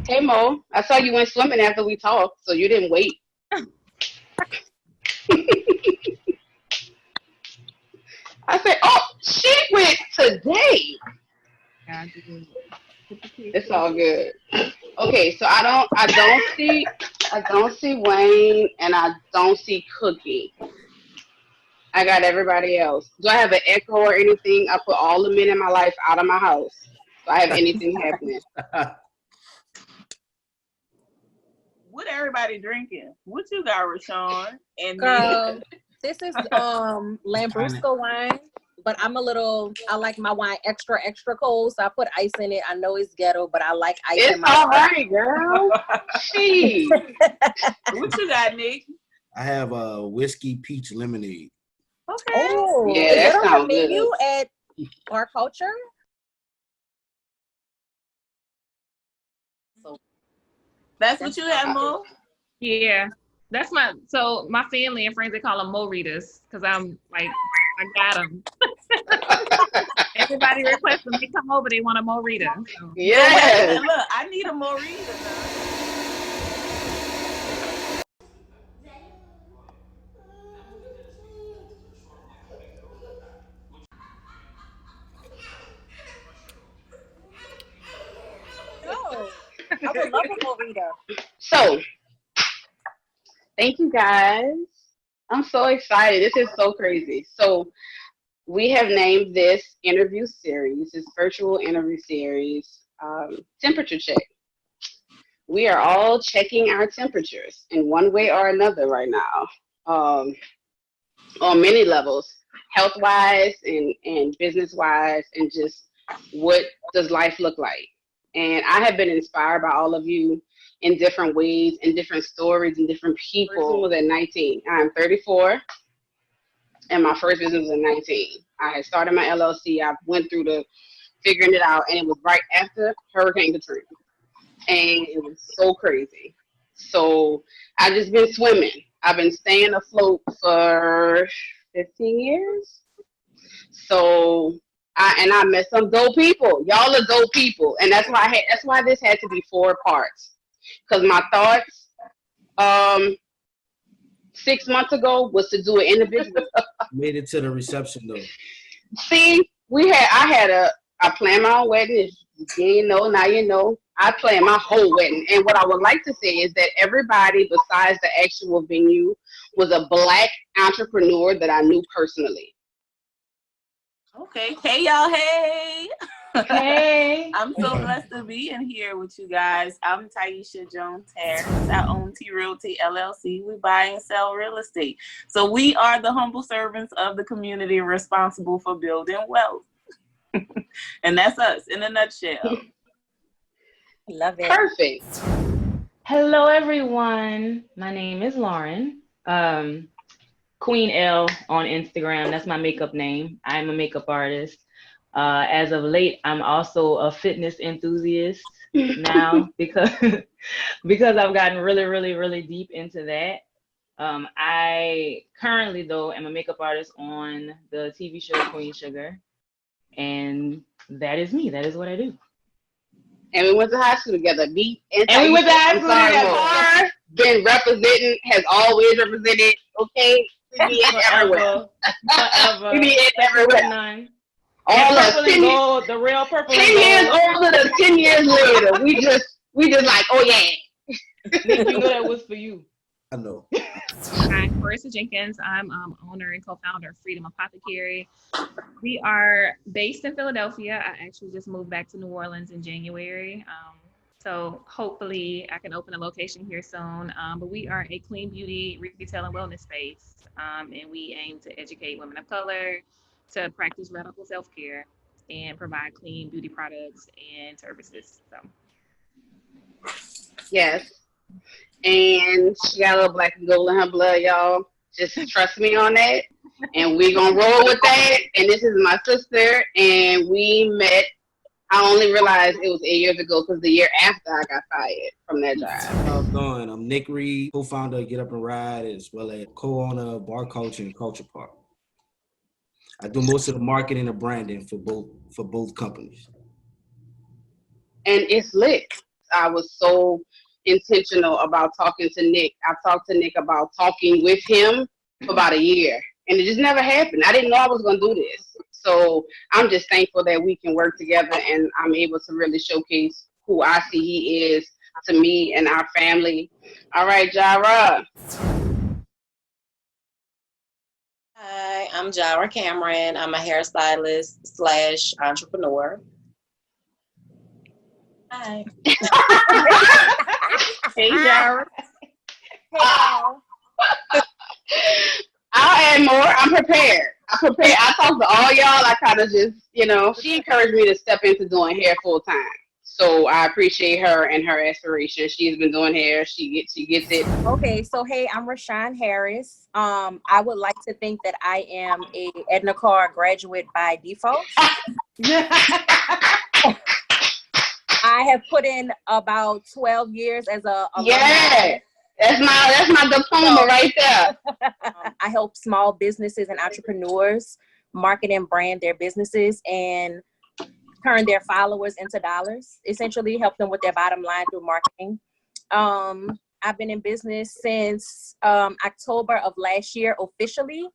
Hey Mo, I saw you went swimming after we talked, so you didn't wait. I said, "Oh, she went today." Yeah, It's all good. Okay, so I don't see Wayne, and I don't see Cookie. I got everybody else. Do I have an echo or anything? I put all the men in my life out of my house. Do I have anything happening? What everybody drinking? What you got, Rashawn? And Girl, this is Lambrusco wine, but I like my wine extra cold, so I put ice in it. I know it's ghetto, but I like ice in It's my all wine. right, girl. She. what you got, Nick? I have a whiskey peach lemonade. Okay. Oh, Yeah, is that it on the sounds menu good. at Bar Culture? That's what you have, Mo? Yeah, that's my family and friends, they call them Morritas because I'm like, I got them. Everybody requests when they come over, they want a Morrita. So. Yes. Look, I need a Morrisa now. No, I would love a burrito. So, thank you guys. I'm so excited. This is so crazy. So, we have named this interview series, this virtual interview series, Temperature Check. We are all checking our temperatures in one way or another right now, on many levels, health-wise and business-wise, and just what does life look like. And I have been inspired by all of you in different ways, in different stories, and different people. Was at 19. I'm 34, and my first business was at 19. I had started my LLC. I went through the figuring it out, and it was right after Hurricane Katrina. And it was so crazy. So I've just been swimming. I've been staying afloat for 15 years. So I met some dope people. Y'all are dope people, and that's why this had to be 4 parts. Because my thoughts 6 months ago was to do an individual. Made it to the reception though. See, I planned my own wedding. If you didn't know, now you know. I planned my whole wedding. And what I would like to say is that everybody besides the actual venue was a Black entrepreneur that I knew personally. Okay. Hey, y'all. Hey. Hey. I'm so blessed to be in here with you guys. I'm Tyesha Jones Harris. I own T Realty LLC. We buy and sell real estate. So we are the humble servants of the community responsible for building wealth. And that's us in a nutshell. Love it. Perfect. Hello, everyone. My name is Lauren. Queen Elle on Instagram. That's my makeup name. I'm a makeup artist. As of late, I'm also a fitness enthusiast now because I've gotten really, really, really deep into that. I currently, though, am a makeup artist on the TV show Queen Sugar. And that is me. That is what I do. And we went to high school together. And we went to high school together. Been representing, has always represented. Okay, we be it everywhere. Forever. We be it everywhere. All of 10 gold, the real purple 10 years older than 10 years later. We just like, oh yeah. Nick, you know that was for you. I know. I'm Morrisa Jenkins. I'm owner and co-founder of Freedom Apothecary. We are based in Philadelphia. I actually just moved back to New Orleans in January. So hopefully I can open a location here soon. But we are a clean beauty retail and wellness space. And we aim to educate women of color to practice radical self-care and provide clean beauty products and services. So. Yes. And she got a little black and gold in her blood, y'all. Just trust me on that. And we're going to roll with that. And this is my sister. And we met, I only realized it was 8 years ago because the year after I got fired from that job. How I'm doing? I'm Nick Reed, co-founder of Get Up and Ride, as well as co-owner of Bar Culture and Culture Park. I do most of the marketing and branding for both companies. And it's lit. I was so intentional about talking to Nick. I talked to Nick about talking with him for about a year, and it just never happened. I didn't know I was going to do this. So I'm just thankful that we can work together, and I'm able to really showcase who I see he is to me and our family. All right, Jara. Hi, I'm Jara Cameron. I'm a hairstylist slash entrepreneur. Hi. Hey, Jara. Hey, y'all. I'll add more. I'm prepared. I talked to all y'all. I kind of just, she encouraged me to step into doing hair full time. So I appreciate her and her aspiration. She's been doing hair. She gets it. Okay, so hey, I'm Rashawn Harris. I would like to think that I am a Edna Carr graduate by default. I have put in about 12 years as a Yeah, that's my diploma right there. I help small businesses and entrepreneurs market and brand their businesses and turn their followers into dollars, essentially help them with their bottom line through marketing. I've been in business since October of last year officially.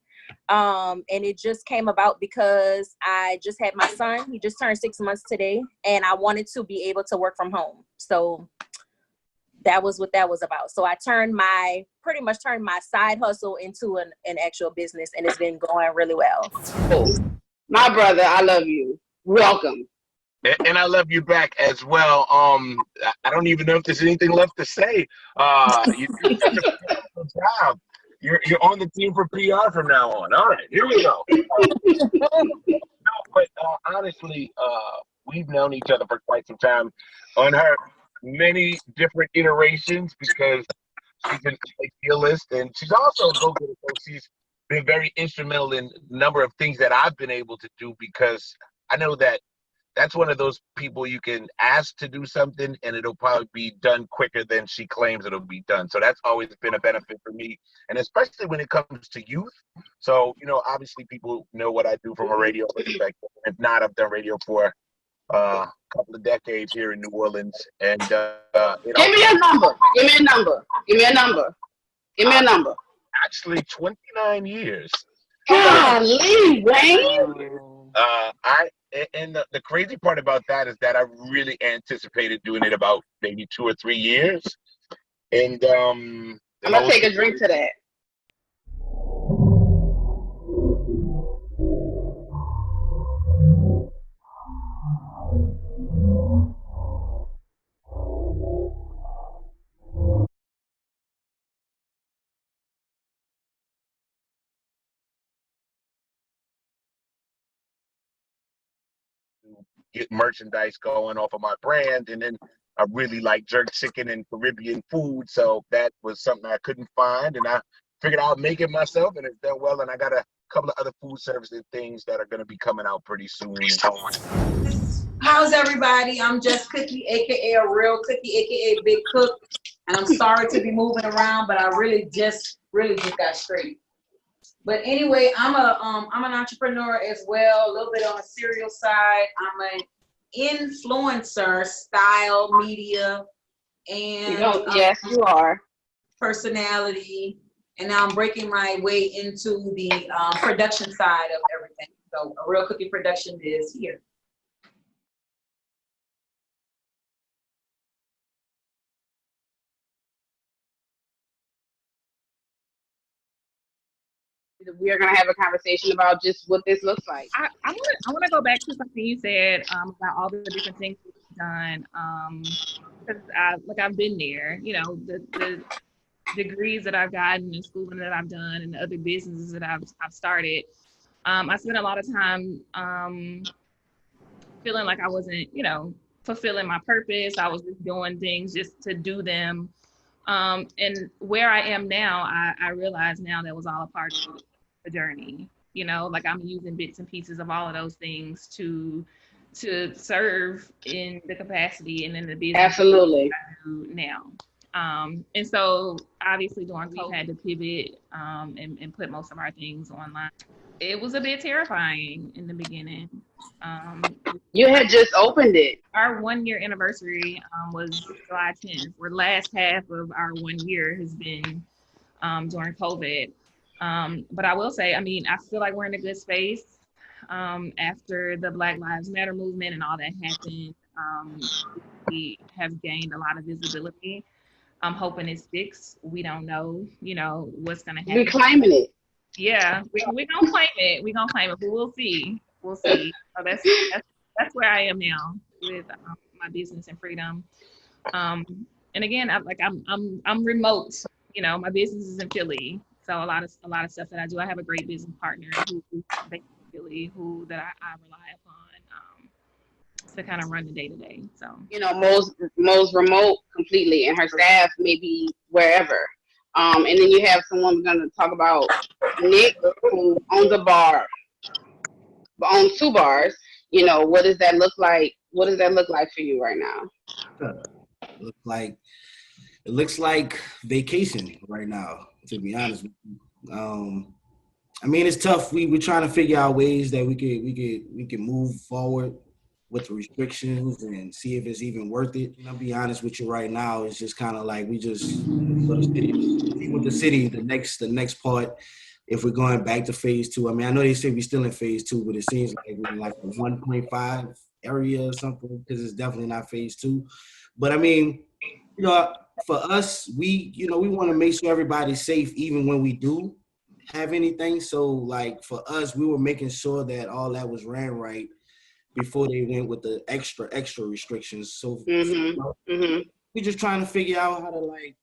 And it just came about because I just had my son. He just turned 6 months today, and I wanted to be able to work from home. So that was what that was about. So I pretty much turned my side hustle into an actual business, and it's been going really well. Oh, my brother, I love you. Welcome. And I love you back as well. I don't even know if there's anything left to say. You did such a phenomenal job. You're on the team for PR from now on. All right, here we go. But honestly, we've known each other for quite some time. On her many different iterations, because she's an idealist and she's also a go-getter. So she's been very instrumental in a number of things that I've been able to do, because I know that that's one of those people you can ask to do something and it'll probably be done quicker than she claims it'll be done. So that's always been a benefit for me, and especially when it comes to youth. So, obviously people know what I do from a radio perspective. If not, I've done radio for a couple of decades here in New Orleans. And Give me a number. Actually, 29 years. Golly, Wayne. And the crazy part about that is that I really anticipated doing it about maybe 2 or 3 years. And I'm gonna take a drink to that. get merchandise going off of my brand, and then I really like jerk chicken and Caribbean food, so that was something I couldn't find, and I figured I'll make it myself, and it's done well. And I got a couple of other food services things that are going to be coming out pretty soon. How's everybody? I'm Jus Cookie, aka a real cookie, aka Big Cook, and I'm sorry to be moving around, but I really just got straight. But anyway, I'm an entrepreneur as well, a little bit on the cereal side. I'm an influencer, style, media, and yes, you are. Personality. And now I'm breaking my way into the production side of everything. So A Real Cookie Production is here. We are going to have a conversation about just what this looks like. I want to go back to something you said about all the different things you've done. Because I've been there. The degrees that I've gotten, the schooling that I've done, and the other businesses that I've started. I spent a lot of time feeling like I wasn't, fulfilling my purpose. I was just doing things just to do them. And where I am now, I realize now that was all a part of the journey. I'm using bits and pieces of all of those things to serve in the capacity and in the business. Absolutely. I do now. And so obviously during COVID, we had to pivot and put most of our things online. It was a bit terrifying in the beginning. You had just opened it. our 1 year anniversary was July 10th. Where last half of our 1 year has been during COVID. But I will say, I mean, I feel like we're in a good space after the Black Lives Matter movement and all that happened. We have gained a lot of visibility. I'm hoping it sticks. We don't know, what's gonna happen. We're claiming it. Yeah, we gonna claim it. We gonna claim it, but we'll see. We'll see. So that's where I am now with my business and freedom. And again, I'm remote. My business is in Philly, so a lot of stuff that I do. I have a great business partner who's based in Philly, that I rely upon to kind of run the day to day. So most remote completely, and her staff may be wherever. And then you have someone we're going to talk about, Nick, who owns a bar, owns 2 bars. What does that look like? What does that look like for you right now? It looks like vacation right now, to be honest with you. I mean, it's tough. We're trying to figure out ways that we can move forward with the restrictions and see if it's even worth it. And I'll be honest with you right now, it's just kind of like we just see with the city, the next part, if we're going back to phase 2. I mean, I know they say we're still in phase 2, but it seems like we're in like a 1.5 area or something, because it's definitely not phase 2. But I mean, for us, we want to make sure everybody's safe even when we do have anything. So like for us, we were making sure that all that was ran right before they went with the extra restrictions. So we're just trying to figure out how to like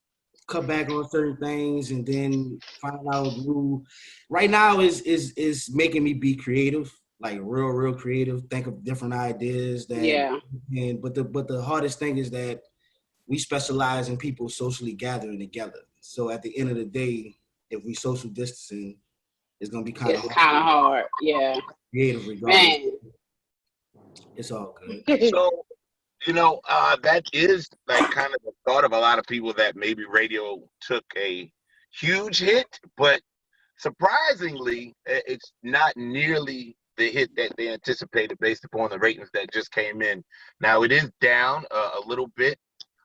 cut back on certain things and then find out new. Right now is making me be creative, like real creative, think of different ideas but the hardest thing is that we specialize in people socially gathering together. So at the end of the day, if we social distancing, it's gonna be kind of hard. Yeah. Creative regardless. Man. It's all good. So, that is like kind of the thought of a lot of people, that maybe radio took a huge hit, but surprisingly, it's not nearly the hit that they anticipated based upon the ratings that just came in. Now, it is down a little bit,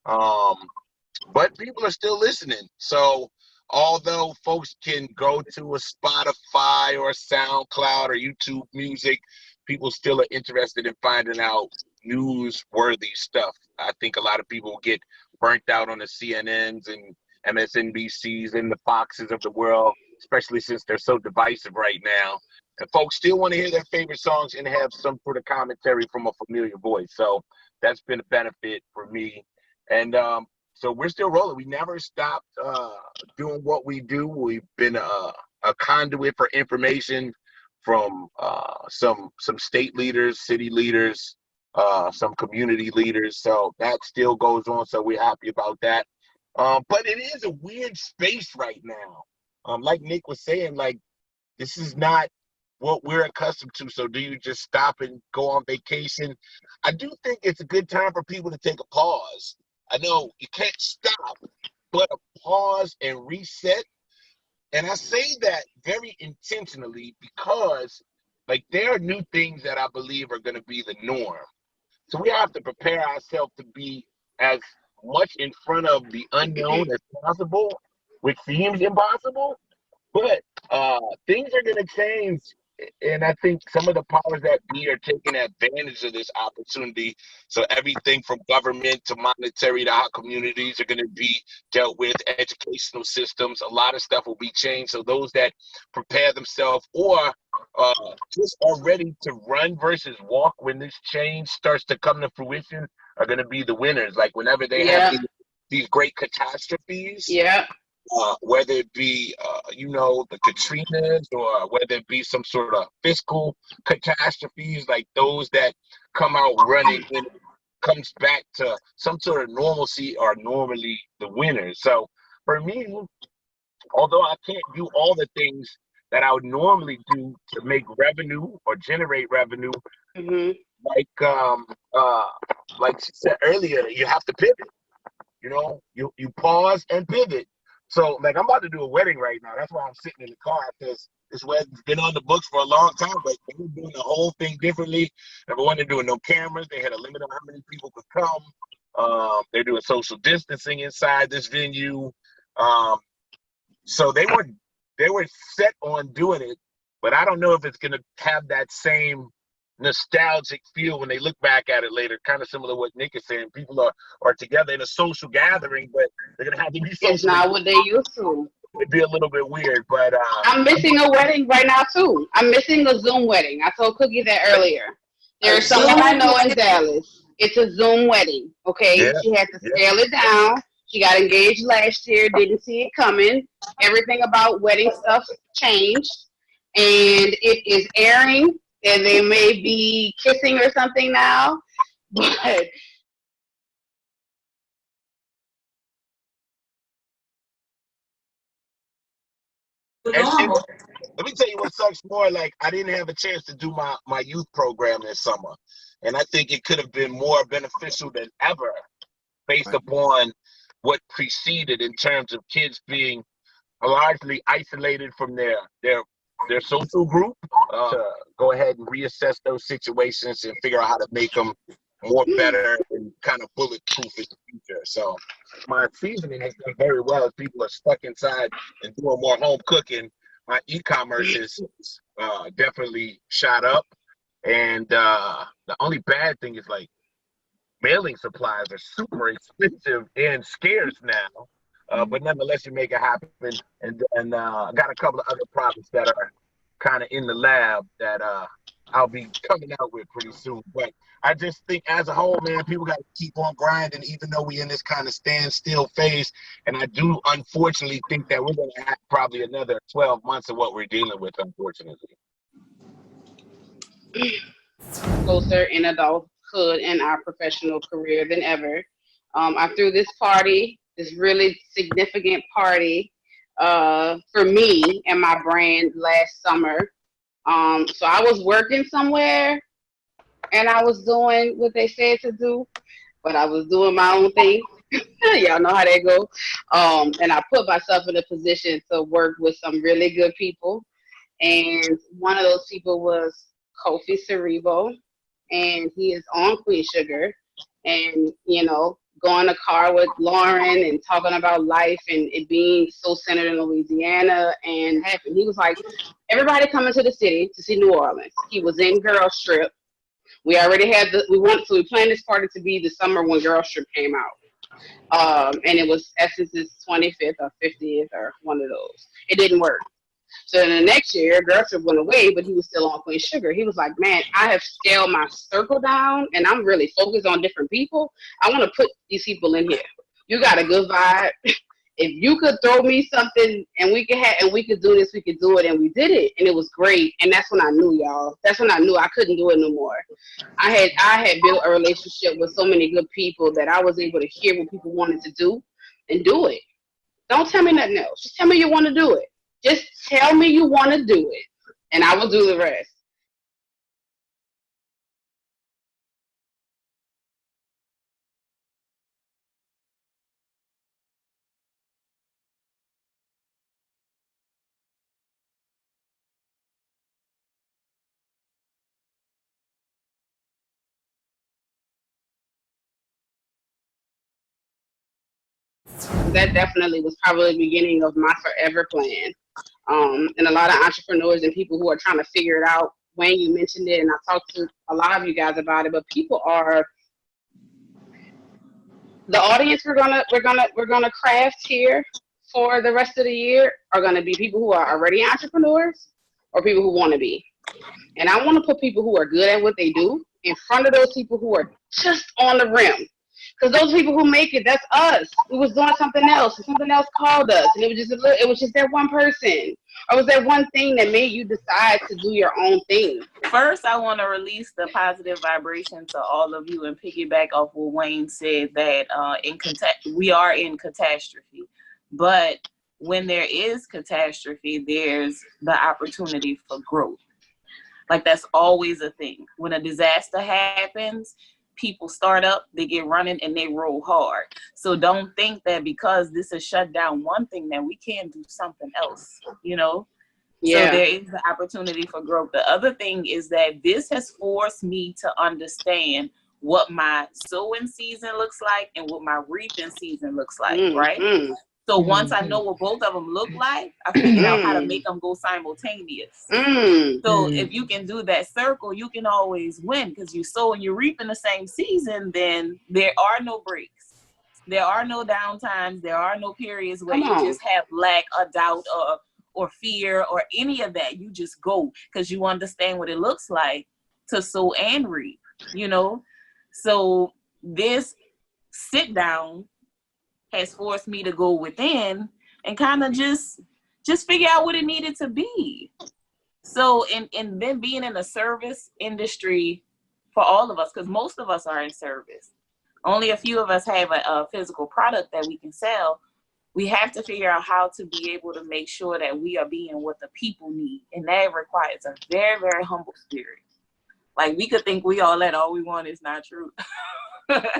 but people are still listening. So although folks can go to a Spotify or a SoundCloud or YouTube Music, people still are interested in finding out newsworthy stuff. I think a lot of people get burnt out on the CNNs and MSNBCs and the Foxes of the world, especially since they're so divisive right now. And folks still want to hear their favorite songs and have some sort of commentary from a familiar voice. So that's been a benefit for me. And so we're still rolling. We never stopped doing what we do. We've been a conduit for information from some state leaders, city leaders, some community leaders. So that still goes on. So we're happy about that. But it is a weird space right now. Like Nick was saying, like, this is not what we're accustomed to. So do you just stop and go on vacation? I do think it's a good time for people to take a pause. I know you can't stop, but a pause and reset. And I say that very intentionally because, like, there are new things that I believe are going to be the norm. So we have to prepare ourselves to be as much in front of the unknown as possible, which seems impossible. But things are going to change. And I think some of the powers that be are taking advantage of this opportunity. So everything from government to monetary to how communities are going to be dealt with, educational systems, a lot of stuff will be changed. So those that prepare themselves or just are ready to run versus walk when this change starts to come to fruition are going to be the winners. Like whenever they have these great catastrophes. Yeah. Whether it be, the Katrinas or whether it be some sort of fiscal catastrophes, like those that come out running when it comes back to some sort of normalcy are normally the winners. So for me, although I can't do all the things that I would normally do to make revenue or generate revenue, like she said earlier, you have to pivot. You pause and pivot. So, like, I'm about to do a wedding right now. That's why I'm sitting in the car, because This wedding's been on the books for a long time, but they were doing the whole thing differently. Number one, they're doing no cameras. They had a limit on how many people could come. They're doing social distancing inside this venue. So they were set on doing it, but I don't know if it's going to have that same nostalgic feel when they look back at it later. Kind of similar to what Nick is saying. People are together in a social gathering, but they're going to have to be social. It's not what they used to. It'd be a little bit weird, but I'm missing a wedding right now too. I'm missing a Zoom wedding. I told Cookie that earlier. There's someone I know in Dallas. It's a Zoom wedding. Okay, Yeah, she had to scale it down. She got engaged last year. Didn't see it coming. Everything about wedding stuff changed, and it is airing. And they may be kissing or something now, but and let me tell you what sucks more. Like, I didn't have a chance to do my youth program this summer, and I think it could have been more beneficial than ever, based upon what preceded in terms of kids being largely isolated from their social group, to go ahead and reassess those situations and figure out how to make them more better and kind of bulletproof in the future. So my seasoning has done very well as people are stuck inside and doing more home cooking. My e-commerce is definitely shot up. And the only bad thing is, like, mailing supplies are super expensive and scarce now. But nonetheless, you make it happen. And I got a couple of other products that are kind of in the lab that I'll be coming out with pretty soon. But I just think as a whole, man, people got to keep on grinding, even though we're in this kind of standstill phase. And I do unfortunately think that we're going to have probably another 12 months of what we're dealing with, unfortunately. closer in adulthood in our professional career than ever. I threw this party, this really significant party for me and my brand last summer. So I was working somewhere and I was doing what they said to do, but I was doing my own thing. Y'all know how that go. And I put myself in a position to work with some really good people. And one of those people was Kofi Cerebo, and he is on Queen Sugar. And, you know, going to car with Lauren and talking about life and it being so centered in Louisiana. And he was like, everybody coming to the city to see New Orleans. He was in Girls Trip. We already had we planned this party to be the summer when Girls Trip came out. And it was Essence's 25th or 50th or one of those. It didn't work. So then the next year, Girls Trip went away, but he was still on Queen Sugar. He was like, man, I have scaled my circle down and I'm really focused on different people. I want to put these people in here. You got a good vibe. If you could throw me something and we could do this, we could do it. And we did it. And it was great. And that's when I knew, y'all. That's when I knew I couldn't do it no more. I had built a relationship with so many good people that I was able to hear what people wanted to do and do it. Don't tell me nothing else. Just tell me you want to do it. Just tell me you want to do it, and I will do the rest. That definitely was probably the beginning of my forever plan. And a lot of entrepreneurs and people who are trying to figure it out. Wayne, you mentioned it, and I talked to a lot of you guys about it. But people are the audience. We're gonna craft here for the rest of the year are gonna be people who are already entrepreneurs or people who want to be. And I want to put people who are good at what they do in front of those people who are just on the rim. Because those people who make it, that's us. We was doing something else, and something else called us, and it was just that one person, or was that one thing that made you decide to do your own thing. First, I want to release the positive vibration to all of you and piggyback off what Wayne said that we are in catastrophe, but when there is catastrophe, there's the opportunity for growth. Like, that's always a thing. When a disaster happens, people start up, they get running, and they roll hard. So don't think that because this has shut down one thing that we can't do something else, you know? Yeah. So there is the opportunity for growth. The other thing is that this has forced me to understand what my sowing season looks like and what my reaping season looks like, right? So once I know what both of them look like, I figured out how to make them go simultaneous. So if you can do that circle, you can always win, because you sow and you reap in the same season. Then there are no breaks, there are no downtimes, there are no periods where you just have lack or doubt or fear or any of that. You just go because you understand what it looks like to sow and reap, you know? So this sit down has forced me to go within and kind of just figure out what it needed to be. So, and then being in the service industry for all of us, because most of us are in service, only a few of us have a physical product that we can sell. We have to figure out how to be able to make sure that we are being what the people need. And that requires a very, very humble spirit. Like, we could think we all we want is not true.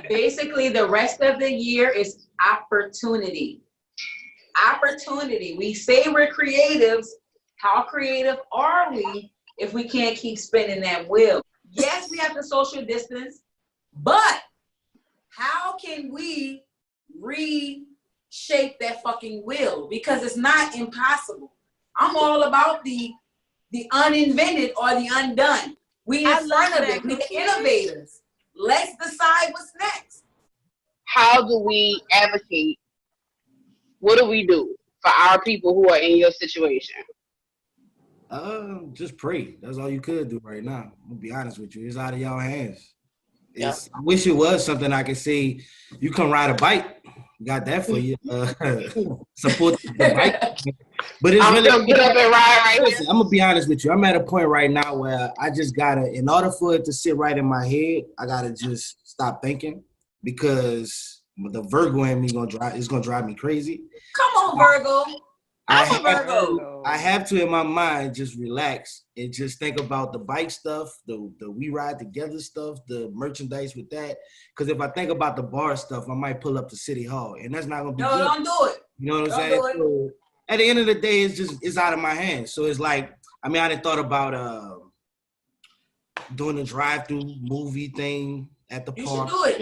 Basically, the rest of the year is opportunity. Opportunity. We say we're creatives. How creative are we if we can't keep spinning that wheel? Yes, we have to social distance, but how can we reshape that fucking wheel? Because it's not impossible. I'm all about the uninvented or the undone. We in front of it. We the innovators. Let's decide what's next. How do we advocate? What do we do for our people who are in your situation? Just pray. That's all you could do right now. I'm gonna be honest with you. It's out of y'all hands. I wish it was something I could say. You come ride a bike. Got that for you. Support the bike. But it's really get up and ride right here. I'm gonna be honest with you. I'm at a point right now where I just gotta, in order for it to sit right in my head, I gotta just stop thinking, because the Virgo in me is gonna drive me crazy. Come on, Virgo. I'm a Virgo. I have to, in my mind, just relax and just think about the bike stuff, the We Ride Together stuff, the merchandise with that. Because if I think about the bar stuff, I might pull up to City Hall, and that's not gonna be good. Don't do it. You know what I'm saying? So, at the end of the day, it's out of my hands. So it's like, I mean, I done thought about doing a drive-through movie thing at the park. You should do it.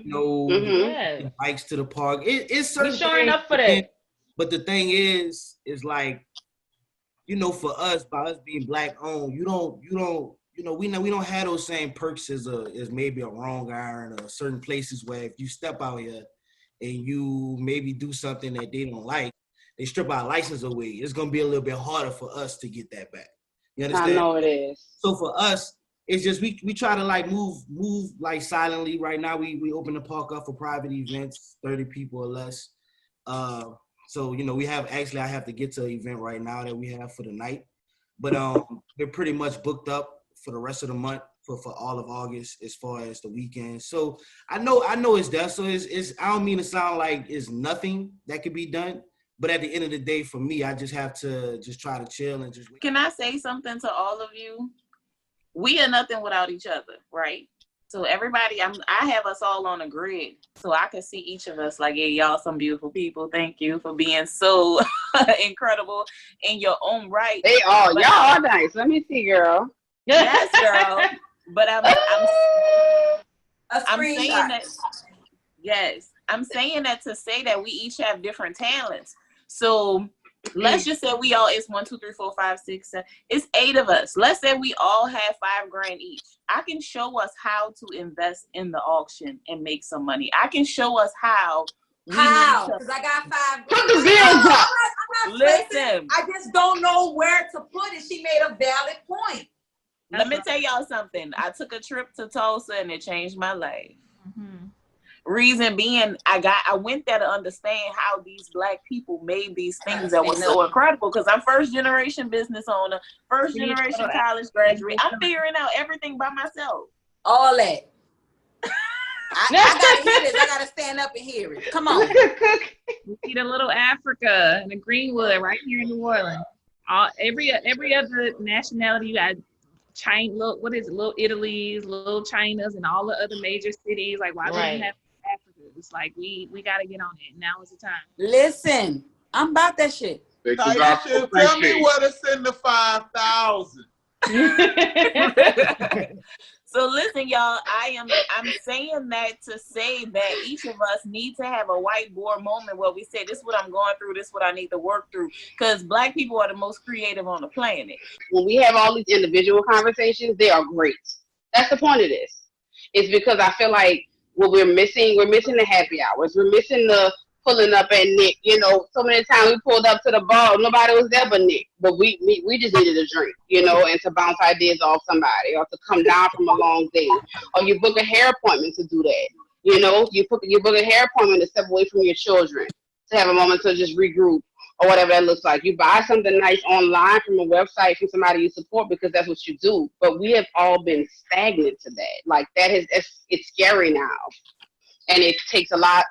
You know, bikes to the park. It's certain. We're showing up for that. But the thing is like, you know, for us, by us being Black owned, we don't have those same perks as maybe a Wrong Iron or certain places where if you step out here and you maybe do something that they don't like, they strip our license away. It's gonna be a little bit harder for us to get that back. You understand? I know it is. So for us, it's just we try to like move like silently. Right now, we open the park up for private events, 30 people or less. So, you know, I have to get to an event right now that we have for the night. But they're pretty much booked up for the rest of the month for all of August as far as the weekend. So I know it's there. So it's I don't mean to sound like it's nothing that could be done. But at the end of the day, for me, I just have to just try to chill and just. Can I say something to all of you? We are nothing without each other, right? So everybody, I have us all on a grid, so I can see each of us like, hey, y'all some beautiful people. Thank you for being so incredible in your own right. Y'all are nice. Let me see, girl. Yes, girl. But I'm saying that. Yes, I'm saying that to say that we each have different talents. So let's just say we all, it's 1, 2, 3, 4, 5, 6, 7. It's 8 of us. Let's say we all have $5,000 each. I can show us how to invest in the auction and make some money. I can show us how. Because I got $5,000. Put the bills up. I'm not listen. I just don't know where to put it. She made a valid point. Let me tell y'all something. I took a trip to Tulsa and it changed my life. Mm-hmm. Reason being, I went there to understand how these Black people made these things that were so incredible. Because I'm first generation business owner, first generation college graduate. I'm figuring out everything by myself. All that. I gotta hear this. I gotta stand up and hear it. Come on. We need a little Africa and a Greenwood right here in New Orleans. Every other nationality, you got China, little Italy's, little China's, and all the other major cities. Like, why don't we have Africa? It's like we got to get on it. Now is the time. Listen, I'm about that shit. Because I Tyesha, tell me appreciate where to send the 5,000. So listen, y'all, I'm saying that to say that each of us need to have a whiteboard moment where we say, this is what I'm going through, this is what I need to work through. Because Black people are the most creative on the planet. When we have all these individual conversations, they are great. That's the point of this. It's because I feel like what we're missing the happy hours. We're missing the pulling up at Nick. You know, so many times we pulled up to the bar, nobody was there but Nick. But we just needed a drink, you know, and to bounce ideas off somebody, or to come down from a long day, or you book a hair appointment to do that. You know, you book a hair appointment to step away from your children, to have a moment to just regroup, or whatever that looks like. You buy something nice online from a website from somebody you support because that's what you do. But we have all been stagnant to that. Like it's scary now. And it takes a lot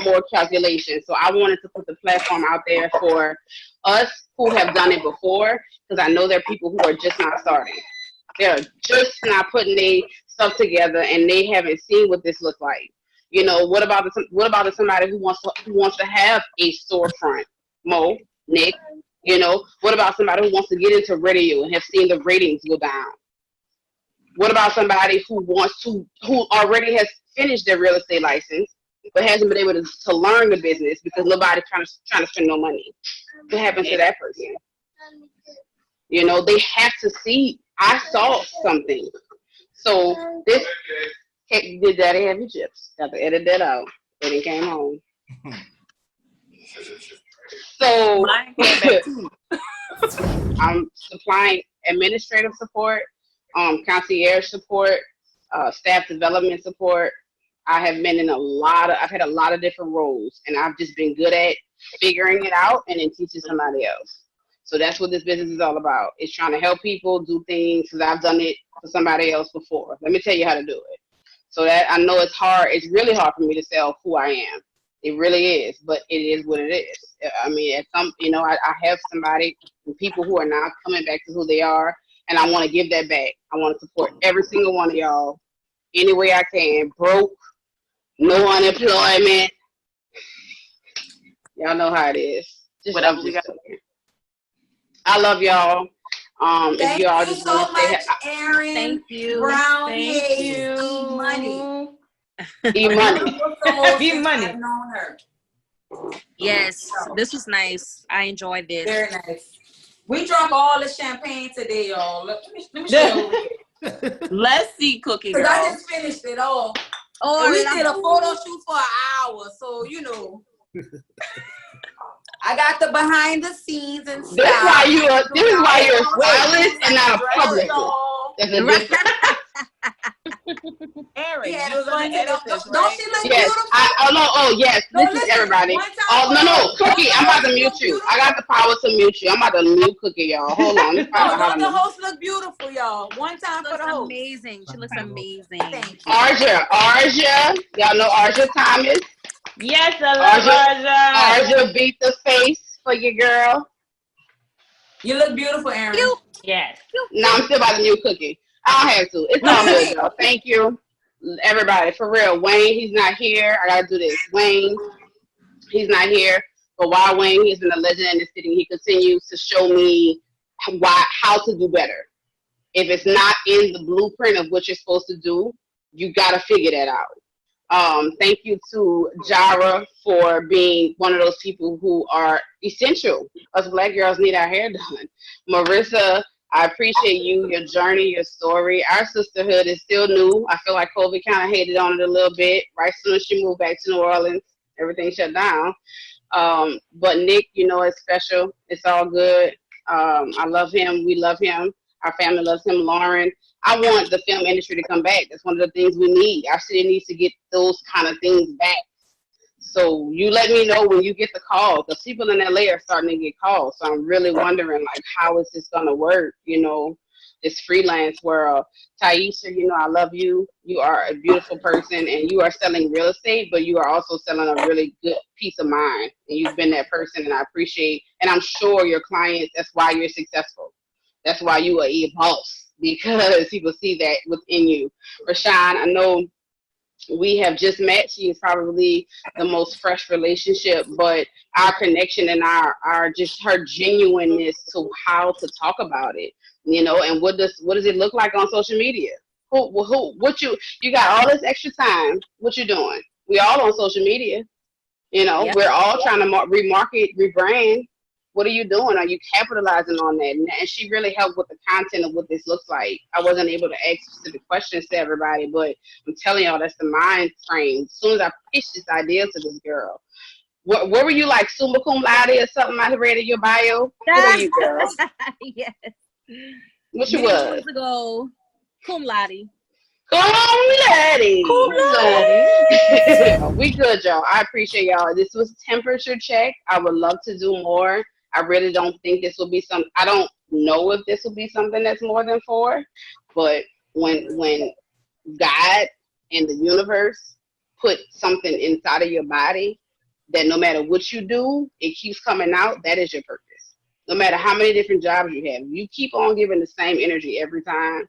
more calculation. So I wanted to put the platform out there for us who have done it before, because I know there are people who are just not starting. They're just not putting their stuff together, and they haven't seen what this looks like. You know, what about somebody who wants to have a storefront? Mo, Nick, you know, what about somebody who wants to get into radio and have seen the ratings go down? What about somebody who already has finished their real estate license but hasn't been able to learn the business because nobody's trying to spend no money? What happens to that person? You know, they have to see, I saw something. So this, did Daddy have your chips? Got to edit that out. Then he came home. So I'm supplying administrative support, concierge support, staff development support. I have been in I've had a lot of different roles, and I've just been good at figuring it out and then teaching somebody else. So that's what this business is all about. It's trying to help people do things because I've done it for somebody else before. Let me tell you how to do it. So that I know it's hard. It's really hard for me to sell who I am. It really is, but it is what it is. I mean, I have people who are now coming back to who they are, and I want to give that back. I want to support every single one of y'all any way I can. Broke, no unemployment. Y'all know how it is. Whatever we got. I love y'all. Thank if y'all you just so want to much, say, Erin. Thank you. Brown Thank you. money. E-money. E-money. I've known her. Yes, this was nice. I enjoyed this. Very nice. We drank all the champagne today, y'all. Let me show you over here. Let's see, Cookie Girl. Because I just finished it all. Oh, And we did a photo shoot for an hour, so you know. I got the behind the scenes and stuff. This is why you're a stylist and not a publicist. That's a difference. Erin, Yeah, you're gonna edit this, don't right? she look Yes. beautiful? Yes. No, Listen, listen, everybody. one time Oh, for no, the- Cookie, I'm about to mute you. I got the power to mute you. I'm about to mute Cookie, y'all. Hold on. Don't the host look beautiful, y'all? One time She for the looks host. amazing. She looks amazing. Thank you. Arja. Y'all know Arja Thomas. Yes, I love Arja. Arja beat the face for your girl. You look beautiful, Erin. Yes. No, I'm still about to mute Cookie. I don't have to. It's all good, y'all. Thank you, everybody. For real, Wayne, he's not here. I gotta do this. Wayne, he's not here. But while Wayne has been a legend in the city, he continues to show me how to do better. If it's not in the blueprint of what you're supposed to do, you gotta figure that out. Thank you to Jara for being one of those people who are essential. Us Black girls need our hair done. Morrisa, I appreciate you, your journey, your story. Our sisterhood is still new. I feel like COVID kind of hated on it a little bit. Right as soon as she moved back to New Orleans, everything shut down. But Nick, you know, it's special. It's all good. I love him. We love him. Our family loves him. Lauren, I want the film industry to come back. That's one of the things we need. Our city needs to get those kind of things back. So you let me know when you get the call, because people in LA are starting to get calls. So I'm really wondering, like, how is this going to work, you know, this freelance world. Tyesha, you know, I love you. You are a beautiful person, and you are selling real estate, but you are also selling a really good peace of mind. And you've been that person, and I appreciate, and I'm sure your clients, that's why you're successful. That's why you are a boss, because people see that within you. Rashawn, I know We have just met. She is probably the most fresh relationship, but our connection and our just her genuineness to how to talk about it, you know, and what does it look like on social media? What you got all this extra time? What you doing? We all on social media, you know. Yep. We're all trying to remarket, rebrand. What are you doing? Are you capitalizing on that? And she really helped with the content of what this looks like. I wasn't able to ask specific questions to everybody, but I'm telling y'all, that's the mind frame. As soon as I pitched this idea to this girl, what were you like, summa cum laude or something I read in your bio? What are you, girl? Yes. What you Many was? moons ago, cum laude. Cum laude. Cum So, we good, y'all. I appreciate y'all. This was temperature check. I would love to do more. I really don't think this will be I don't know if this will be something that's more than 4, but when God and the universe put something inside of your body that no matter what you do, it keeps coming out, that is your purpose. No matter how many different jobs you have, you keep on giving the same energy every time,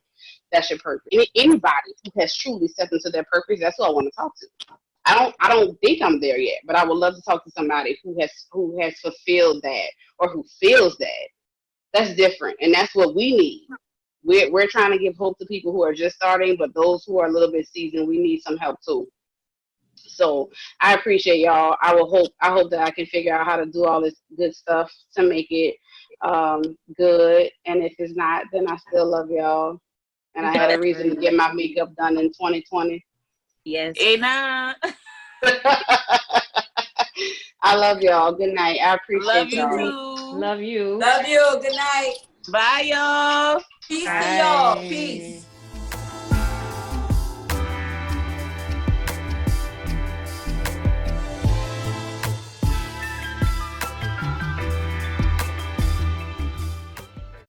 that's your purpose. Anybody who has truly stepped into their purpose, that's who I want to talk to. I don't think I'm there yet, but I would love to talk to somebody who has fulfilled that or who feels that. That's different, and that's what we need. We're trying to give hope to people who are just starting, but those who are a little bit seasoned, we need some help too. So I appreciate y'all. I hope that I can figure out how to do all this good stuff to make it good. And if it's not, then I still love y'all. And I had a reason to get my makeup done in 2020. Yes. Hey, nah. I love y'all. Good night. I appreciate Love you y'all. too. Love you. Love you. Good night. Bye, y'all. Peace to y'all. Peace.